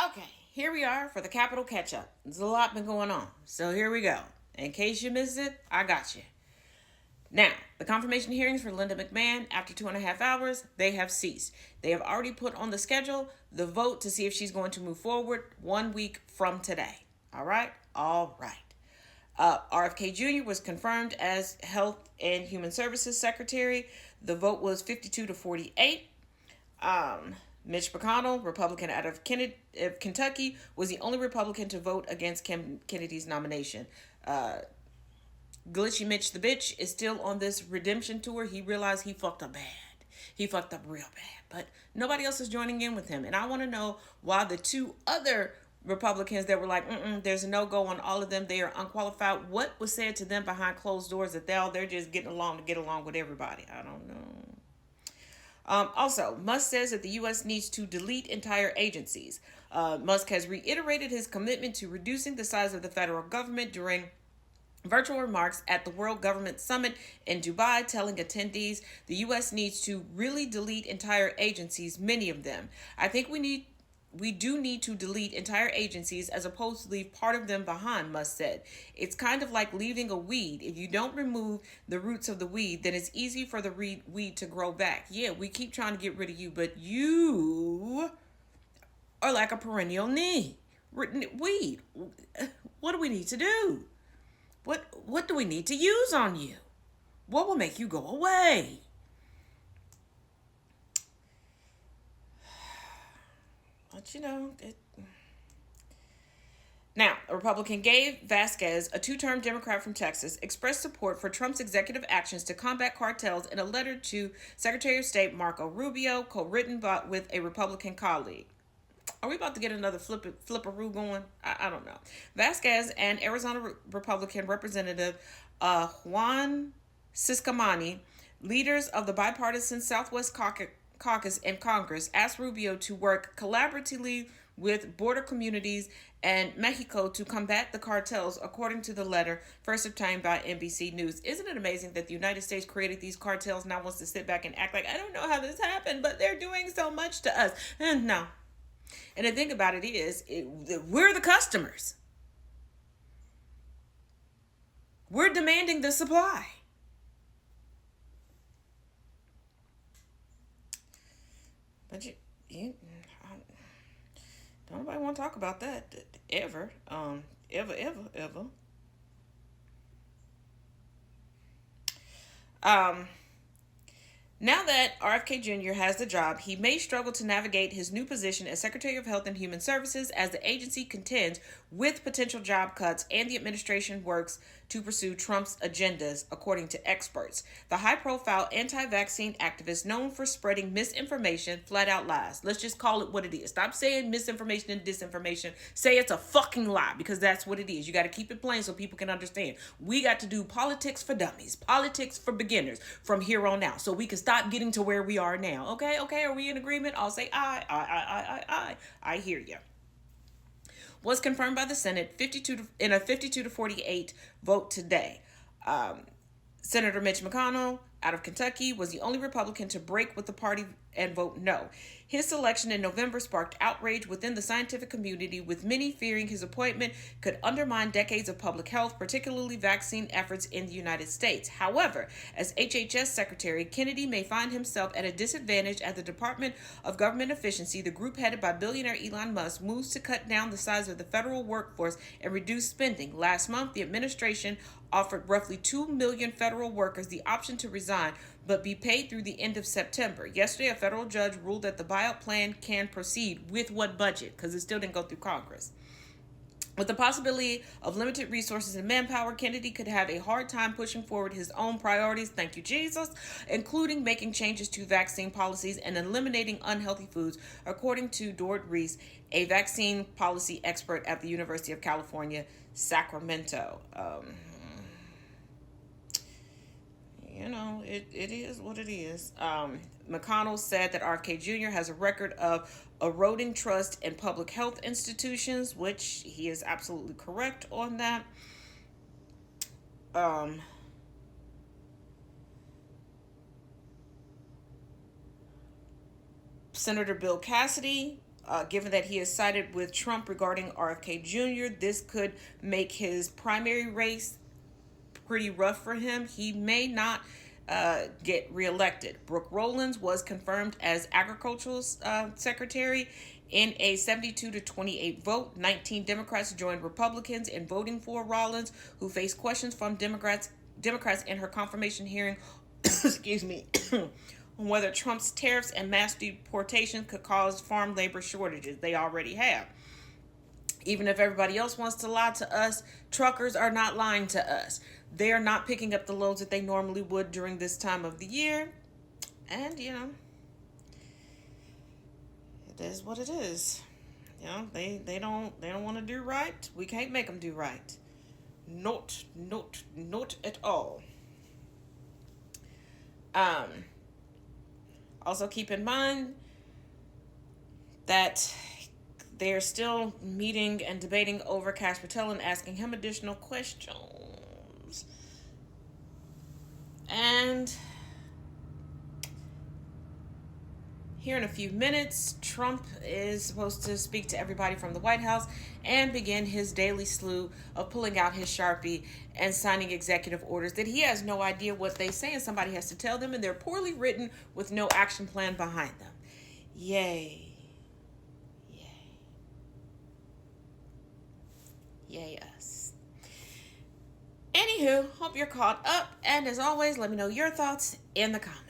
Okay, here we are for the Capitol catch up. There's a lot been going on, so here we go. In case you missed it, I got you. Now, the confirmation hearings for Linda McMahon, after 2.5 hours, they have ceased. They have already put on the schedule the vote to see if she's going to move forward 1 week from today. All right? All right. RFK Jr. was confirmed as Health and Human Services Secretary. The vote was 52 to 48. Mitch McConnell, Republican out of Kentucky, was the only Republican to vote against Kennedy's nomination. Glitchy Mitch the bitch is still on this redemption tour. He realized he fucked up bad. He fucked up real bad. But nobody else is joining in with him. And I want to know why the two other Republicans that were like, there's a no-go on all of them. They are unqualified. What was said to them behind closed doors that they're just getting along to get along with everybody? I don't know. Also, Musk says that the U.S. needs to delete entire agencies. Musk has reiterated his commitment to reducing the size of the federal government during virtual remarks at the World Government Summit in Dubai, telling attendees the U.S. needs to really delete entire agencies, many of them. I think we do need to delete entire agencies as opposed to leave part of them behind, Musk said. It's kind of like leaving a weed. If you don't remove the roots of the weed, then it's easy for the weed to grow back. Yeah, we keep trying to get rid of you, but you are like a perennial weed. What do we need to do? What do we need to use on you? What will make you go away? But Now, a Republican Gabe Vasquez, a two-term Democrat from Texas, expressed support for Trump's executive actions to combat cartels in a letter to Secretary of State Marco Rubio, co-written with a Republican colleague. Are we about to get another flipperoo going? I don't know. Vasquez and Arizona Republican Representative Juan Ciscomani, leaders of the bipartisan Southwest Caucus in Congress, asked Rubio to work collaboratively with border communities and Mexico to combat the cartels, according to the letter first obtained by NBC News. Isn't it amazing that the United States created these cartels, now wants to sit back and act like, I don't know how this happened, but they're doing so much to us? And no. And the thing about it is, we're the customers. We're demanding the supply. But don't nobody want to talk about that ever. Ever. Now that RFK Jr. has the job, he may struggle to navigate his new position as Secretary of Health and Human Services as the agency contends with potential job cuts and the administration works to pursue Trump's agendas, according to experts. The high-profile anti-vaccine activist known for spreading misinformation, flat-out lies. Let's just call it what it is. Stop saying misinformation and disinformation. Say it's a fucking lie, because that's what it is. You got to keep it plain so people can understand. We got to do politics for dummies, politics for beginners from here on out, so we can stop getting to where we are now. Okay, are we in agreement? I'll say I. I hear you. Was confirmed by the Senate in a 52 to 48 vote today. Senator Mitch McConnell out of Kentucky was the only Republican to break with the party and vote no. His selection in November sparked outrage within the scientific community, with many fearing his appointment could undermine decades of public health, particularly vaccine efforts in the United States. However, as HHS Secretary, Kennedy may find himself at a disadvantage at the Department of Government Efficiency. The group headed by billionaire Elon Musk moves to cut down the size of the federal workforce and reduce spending. Last month, the administration offered roughly 2 million federal workers the option to resign but be paid through the end of September. Yesterday, a federal judge ruled that the buyout plan can proceed. With what budget? Because it still didn't go through Congress. With the possibility of limited resources and manpower, Kennedy could have a hard time pushing forward his own priorities, thank you Jesus, including making changes to vaccine policies and eliminating unhealthy foods, according to Dorit Reese, a vaccine policy expert at the University of California, Sacramento. It is what it is. McConnell said that RFK Jr. has a record of eroding trust in public health institutions, which he is absolutely correct on that. Senator Bill Cassidy Given that he has sided with Trump regarding RFK Jr., this could make his primary race pretty rough for him. He may not get reelected. Brooke Rollins was confirmed as agricultural secretary in a 72-28 vote. 19 Democrats joined Republicans in voting for Rollins, who faced questions from Democrats in her confirmation hearing excuse me on whether Trump's tariffs and mass deportation could cause farm labor shortages. They already have. Even if everybody else wants to lie to us, truckers are not lying to us. They are not picking up the loads that they normally would during this time of the year. And, it is what it is. They don't want to do right. We can't make them do right. Not at all. Also keep in mind that they're still meeting and debating over Kash Patel and asking him additional questions. And here in a few minutes, Trump is supposed to speak to everybody from the White House and begin his daily slew of pulling out his Sharpie and signing executive orders that he has no idea what they say, and somebody has to tell them, and they're poorly written with no action plan behind them. Yay. Yay us. Anywho, hope you're caught up, and as always, let me know your thoughts in the comments.